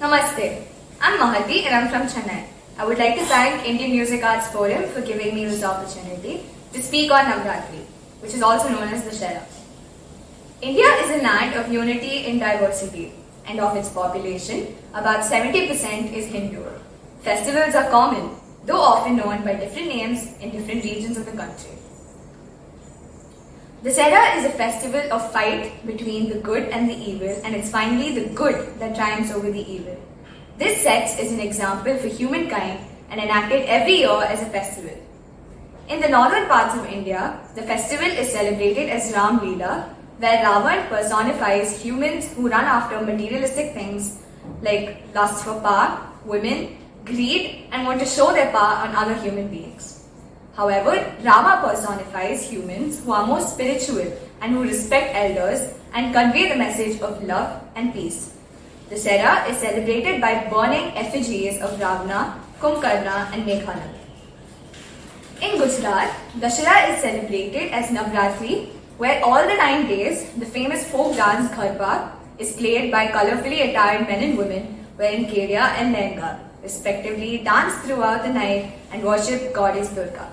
Namaste. I'm Mahati and I'm from Chennai. I would like to thank Indian Music Arts Forum for giving me this opportunity to speak on Navratri, which is also known as Dussehra. India is a land of unity in diversity, and of its population, about 70% is Hindu. Festivals are common, though often known by different names in different regions of the country. Dussehra is a festival of fight between the good and the evil, and it's finally the good that triumphs over the evil. This sets as an example for humankind and enacted every year as a festival. In the northern parts of India, the festival is celebrated as Ram Leela, where Ravan personifies humans who run after materialistic things like lust for power, women, greed, and want to show their power on other human beings. However, Rama personifies humans who are more spiritual and who respect elders and convey the message of love and peace. Dussehra is celebrated by burning effigies of Ravana, Kumbhakarna, and Meghalaya. In Gujarat, Dussehra is celebrated as Navratri, where all the 9 days, the famous folk dance Garba is played by colorfully attired men and women wearing kedia and lehenga, respectively, dance throughout the night and worship goddess Durga.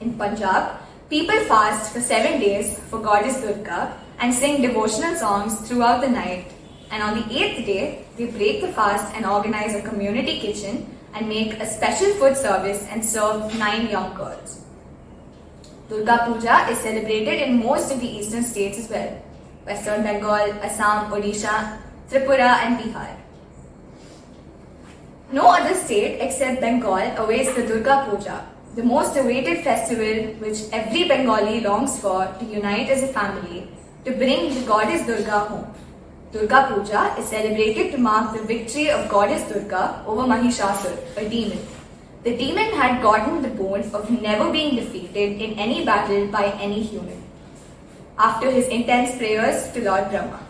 In Punjab, people fast for 7 days for goddess Durga and sing devotional songs throughout the night. And on the 8th day, they break the fast and organize a community kitchen and make a special food service and serve 9 young girls. Durga Puja is celebrated in most of the eastern states as well: Western Bengal, Assam, Odisha, Tripura, and Bihar. No other state except Bengal awaits the Durga Puja, the most awaited festival which every Bengali longs for to unite as a family to bring the goddess Durga home. Durga Puja is celebrated to mark the victory of goddess Durga over Mahishasur, a demon. The demon had gotten the boon of never being defeated in any battle by any human, after his intense prayers to Lord Brahma.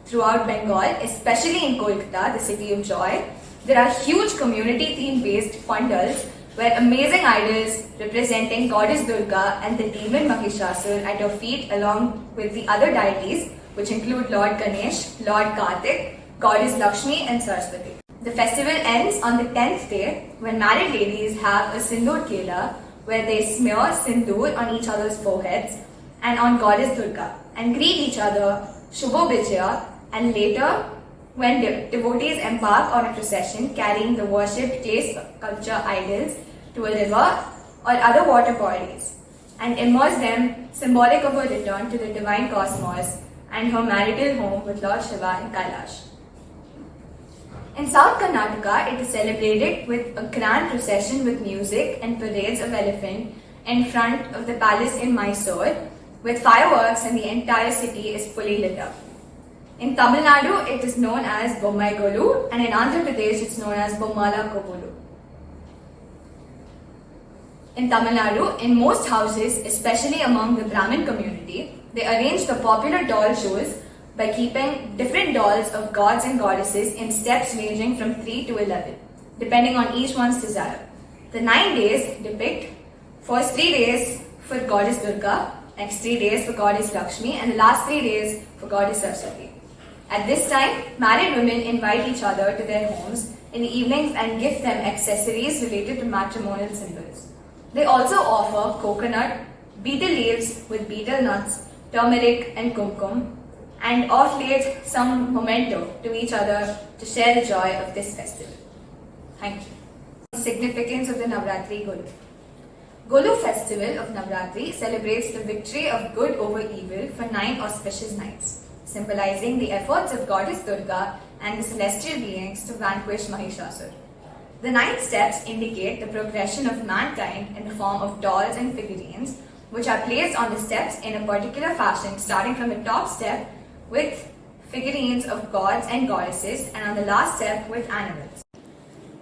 Throughout Bengal, especially in Kolkata, the city of joy, there are huge community-theme based pandals where amazing idols representing goddess Durga and the demon Mahishasur at her feet, along with the other deities, which include Lord Ganesh, Lord Kartik, goddess Lakshmi, and Saraswati. The festival ends on the 10th day when married ladies have a Sindoor Khela, where they smear sindoor on each other's foreheads and on goddess Durga and greet each other Shubho Vijaya, and later when devotees embark on a procession carrying the worshipped clay sculpture idols to a river or other water bodies and immerse them, symbolic of her return to the divine cosmos and her marital home with Lord Shiva in Kailash. In South Karnataka, it is celebrated with a grand procession with music and parades of elephant in front of the palace in Mysore with fireworks, and the entire city is fully lit up. In Tamil Nadu, it is known as Bommai Golu, and in Andhra Pradesh, it's known as Bommala Kobulu. In Tamil Nadu, in most houses, especially among the Brahmin community, they arrange the popular doll shows by keeping different dolls of gods and goddesses in steps ranging from 3 to 11, depending on each one's desire. The 9 days depict first 3 days for goddess Durga, next 3 days for goddess Lakshmi, and the last 3 days for goddess Saraswati. At this time, married women invite each other to their homes in the evenings and gift them accessories related to matrimonial symbols. They also offer coconut, betel leaves with betel nuts, turmeric, and kumkum, and of late some memento to each other to share the joy of this festival. Thank you. Significance of the Navratri Golu. Golu festival of Navratri celebrates the victory of good over evil for 9 auspicious nights, symbolizing the efforts of goddess Durga and the celestial beings to vanquish Mahishasur. The 9 steps indicate the progression of mankind in the form of dolls and figurines, which are placed on the steps in a particular fashion, starting from the top step with figurines of gods and goddesses, and on the last step with animals.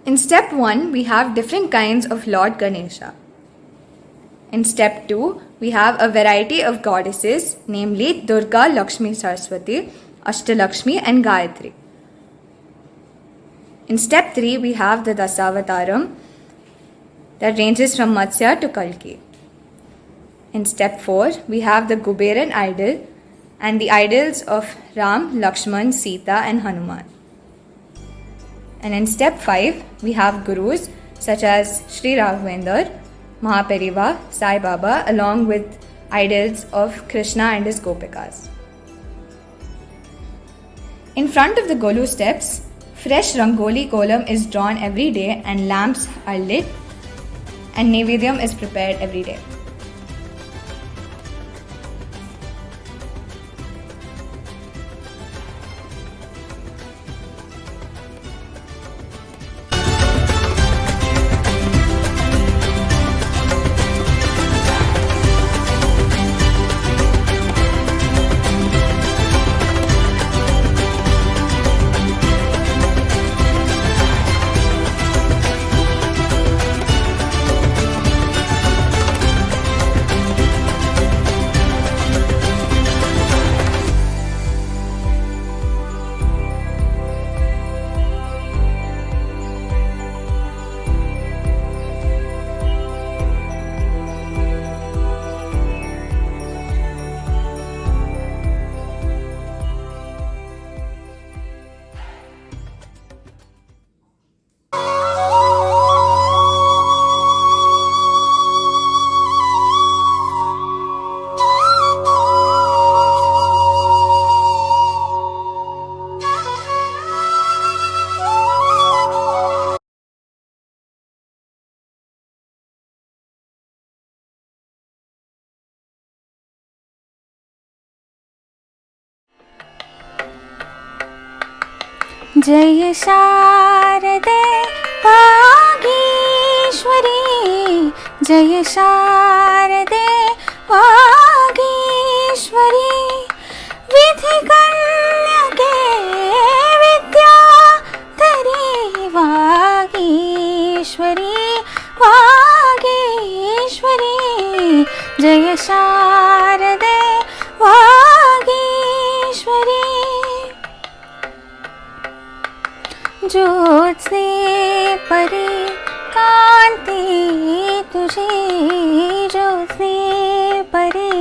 In step 1, we have different kinds of Lord Ganesha. In step 2, we have a variety of goddesses, namely Durga, Lakshmi, Saraswati, Ashtalakshmi, and Gayatri. In step 3, we have the Dasavataram that ranges from Matsya to Kalki. In step 4, we have the Kuberan idol and the idols of Ram, Lakshman, Sita, and Hanuman. And in step 5, we have gurus such as Sri Raghavendra, Mahapariva, Sai Baba, along with idols of Krishna and his Gopikas. In front of the Golu steps, fresh Rangoli kolam is drawn every day and lamps are lit and Naivedyam is prepared every day. जय शारदे वागीश्वरी, जय शारदे वागीश्वरी, विधि कन्यके विद्याधरी वागीश्वरी, वागीश्वरी, जय शारदे वागीश्वरी। ज्योत्स्ने परी कांति तुझी, ज्योत्स्ने परी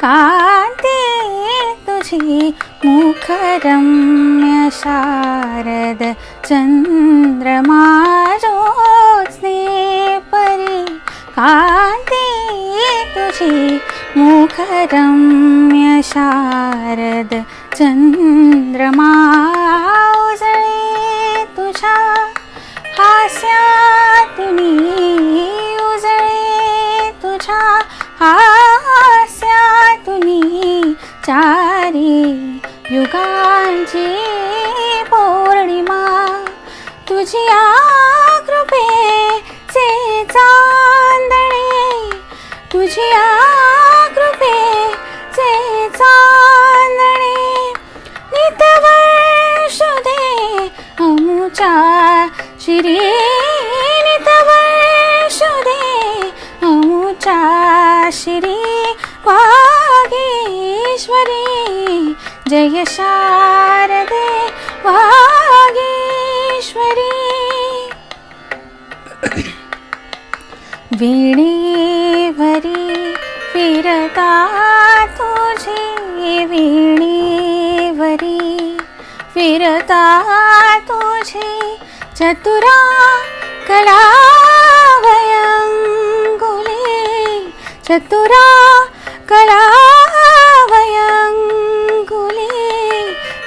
कांति तुझी, मुखरम्य शारद चंद्रमा, ज्योत्स्ने परी कांति तुझी, मुखरम्य शारद चंद्रमा, उजळे तुझ्या हास्यातुनी, उजळे तुझ्या हास्यातुनी, चारी युगांची पौर्णिमा, तुझ्या कृपेचे चांदणे, तुझ्या कृपेचे चांदणे, नितवर्ष दे अमुच्या शिरी, नितवर्ष दे अमुच्या शिरी, वागीश्वरी, जय शारदे वागीश्वरी। वीणेवरी फिरता तुझे, वीणेवरी फिरता तुझे, चतुरा कलावयंगुले, चतुरा कलावयंगुले,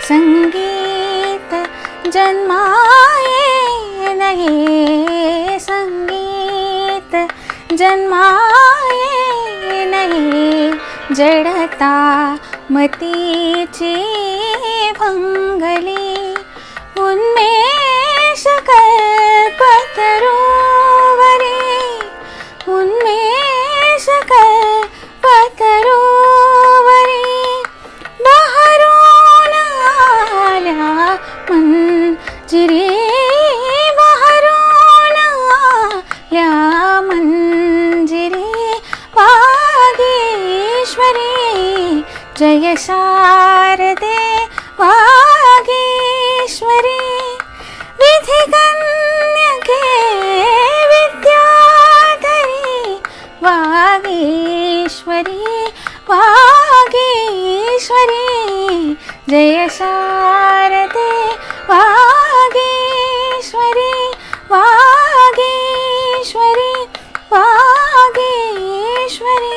संगीत जन्माये नये, संगीत जन्माये नये, जडता मतीची भंगली, उन्मेष कल्पतरुवरी, उन्मेष कल्पतरुवरी, बहरून आल्या मंजिरी, बहरून आल्या मंजिरी, वागीश्वरी, जय शारदे वागीश्वरी, विधि कन्यके विद्याधरी वागीश्वरी, वागीश्वरी, जय शारदे वागीश्वरी वागीश्वरी वागीश्वरी.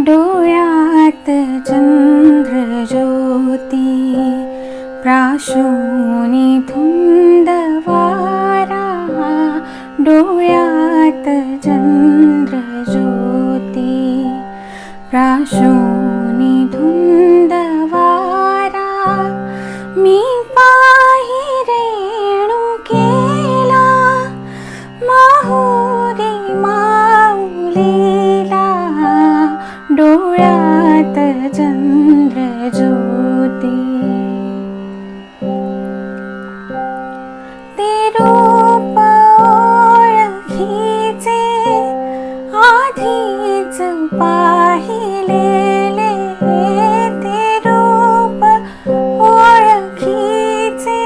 डोळ्यात चंद्रज्योती प्राशोनी धुंद वारा. डोळ्यात चंद्रज्योती प्राशोनी धुंद वारा. मी पाहि रेणुकेला माहुरी माऊलीला. डोळ्यात चंद्रज्योती ते रूप ओळखीचे आधीच पाहिलेले. ते रूप ओळखीचे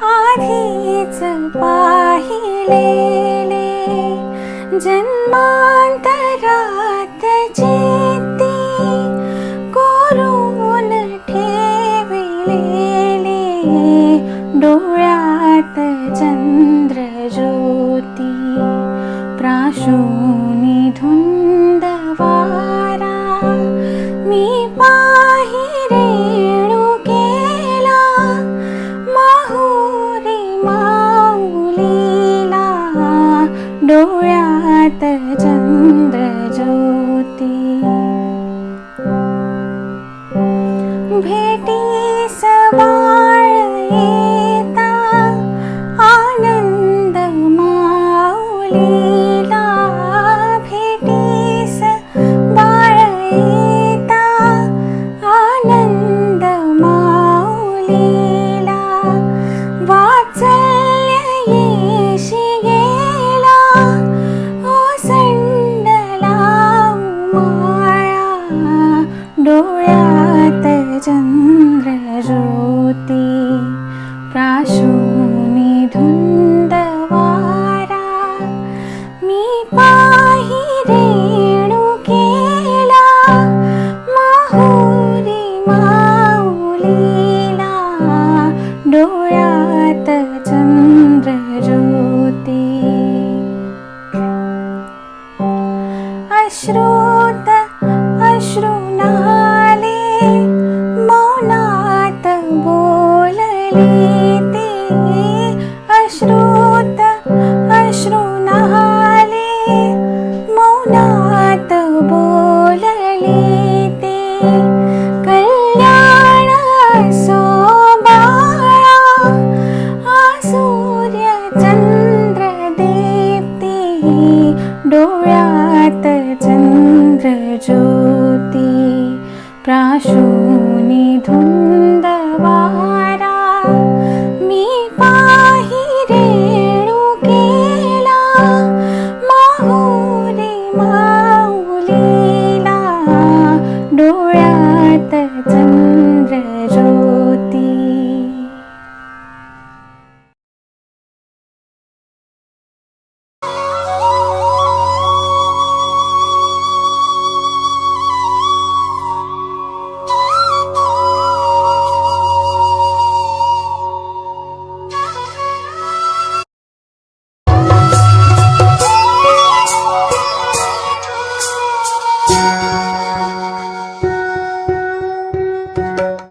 आधीच पाहिलेले. जन्मांतरात चित्ती कोरून ठेविलेले. डोळ्यात चंद्रज्योती प्राशोनी धुंद वारा. मी पाहि रेणुकेला माहुरी माऊलीला. डोळ्यात